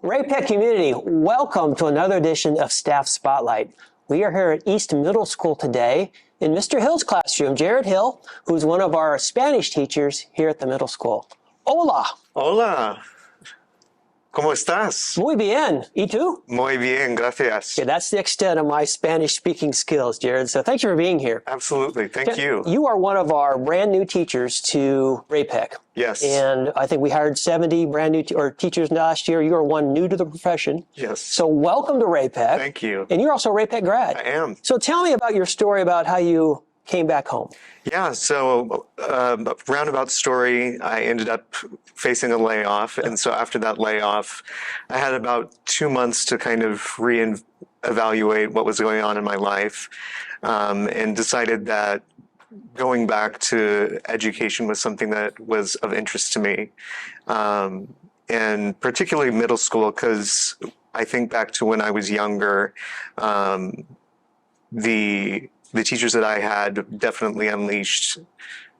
Ray-Pec community, welcome to another edition of Staff Spotlight. We are here at East Middle School today in Mr. Hill's classroom, Jared Hill, who's one of our Spanish teachers here at the middle school. Hola. Hola. ¿Cómo estás? Muy bien. ¿Y tú? Muy bien, gracias. Okay, that's the extent of my Spanish speaking skills, Jared. So thank you for being here. Absolutely. Thank you. You are one of our brand new teachers to Ray-Pec. Yes. And I think we hired 70 brand new teachers last year. You are one new to the profession. Yes. So welcome to Ray-Pec. Thank you. And you're also a Ray-Pec grad. I am. So tell me about your story about how you came back home. Yeah, so roundabout story, I ended up facing a layoff. And so after that layoff, I had about 2 months to kind of reevaluate what was going on in my life, and decided that going back to education was something that was of interest to me, and particularly middle school, because I think back to when I was younger, the teachers that I had definitely unleashed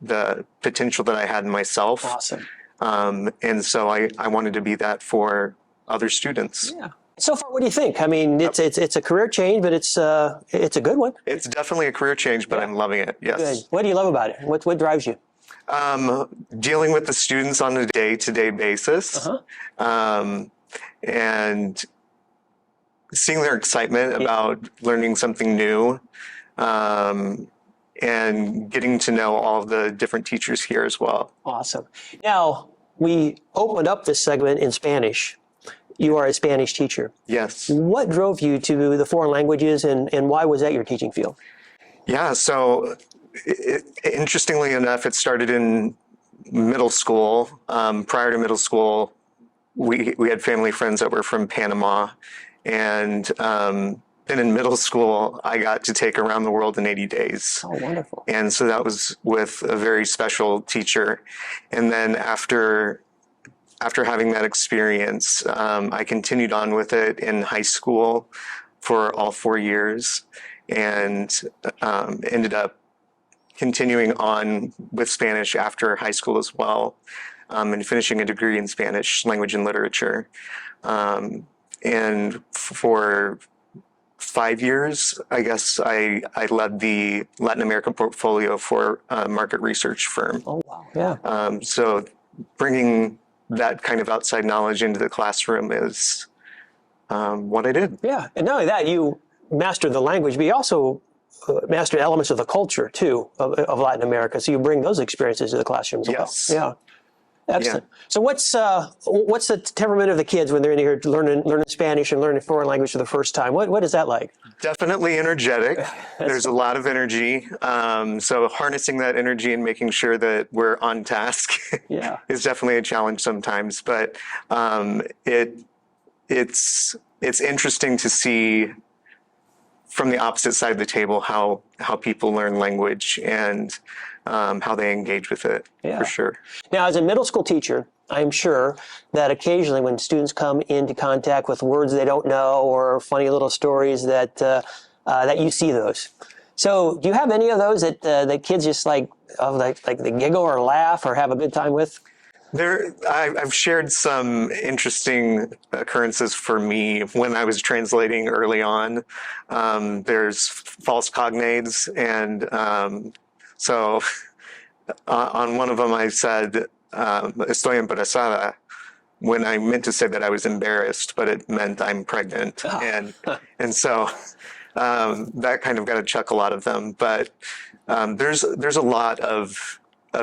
the potential that I had in myself. Awesome. And so I wanted to be that for other students. Yeah. So far, what do you think? I mean, it's a career change, but it's a good one. It's definitely a career change, but I'm loving it. Yes. Good. What do you love about it? What drives you? Dealing with the students on a day-to-day basis, and seeing their excitement about learning something new. And getting to know all the different teachers here as well. Awesome. Now, we opened up this segment in Spanish. You are a Spanish teacher. Yes. What drove you to the foreign languages, and why was that your teaching field? Yeah, so interestingly enough, it started in middle school. Prior to middle school, we had family friends that were from Panama, and then in middle school, I got to take Around the World in 80 Days. Oh, wonderful. And so that was with a very special teacher. And then after having that experience, I continued on with it in high school for all 4 years, and ended up continuing on with Spanish after high school as well, and finishing a degree in Spanish language and literature. And for 5 years, I guess I led the Latin America portfolio for a market research firm. Oh, wow. Yeah. So bringing that kind of outside knowledge into the classroom is what I did. Yeah. And not only that, you mastered the language, but you also mastered elements of the culture, too, of Latin America. So you bring those experiences to the classroom as well. Yeah. Excellent. Yeah. So what's the temperament of the kids when they're in here learning Spanish and learning a foreign language for the first time? What is that like? Definitely energetic. There's a lot of energy. So harnessing that energy and making sure that we're on task is definitely a challenge sometimes. But it's interesting to see from the opposite side of the table how people learn language and how they engage with it, for sure. Now, as a middle school teacher, I'm sure that occasionally when students come into contact with words they don't know or funny little stories that that you see those. So do you have any of those that kids just like they giggle or laugh or have a good time with? I've shared some interesting occurrences for me when I was translating early on. There's false cognates, and so on one of them I said, estoy embarazada, when I meant to say that I was embarrassed, but it meant I'm pregnant. And so that kind of got a chuckle out of them. But there's a lot of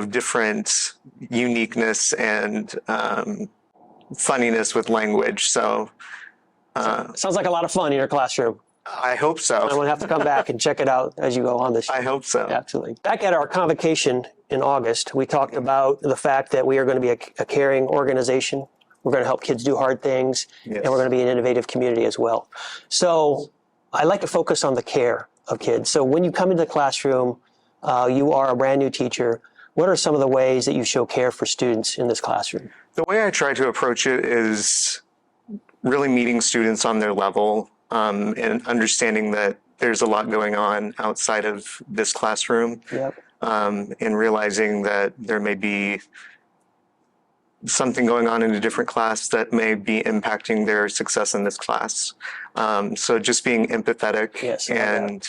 different uniqueness and funniness with language. So sounds like a lot of fun in your classroom. I hope so. I'm going to have to come back and check it out as you go on this year. I hope so. Absolutely. Back at our convocation in August, we talked about the fact that we are going to be a caring organization. We're going to help kids do hard things, and we're going to be an innovative community as well. So I like to focus on the care of kids. So when you come into the classroom, you are a brand new teacher. What are some of the ways that you show care for students in this classroom? The way I try to approach it is really meeting students on their level, and understanding that there's a lot going on outside of this classroom, and realizing that there may be something going on in a different class that may be impacting their success in this class. So just being empathetic Yes, and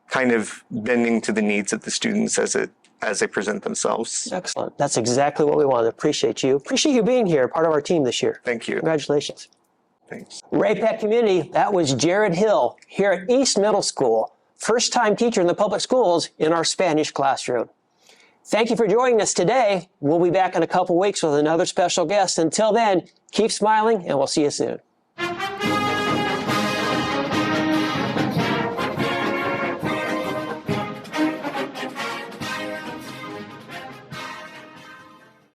kind of bending to the needs of the students as they present themselves. Excellent. That's exactly what we wanted. Appreciate you. Appreciate you being here, part of our team this year. Thank you. Congratulations. Thanks. Ray-Pec community, that was Jared Hill here at East Middle School, first-time teacher in the public schools in our Spanish classroom. Thank you for joining us today. We'll be back in a couple weeks with another special guest. Until then, keep smiling, and we'll see you soon.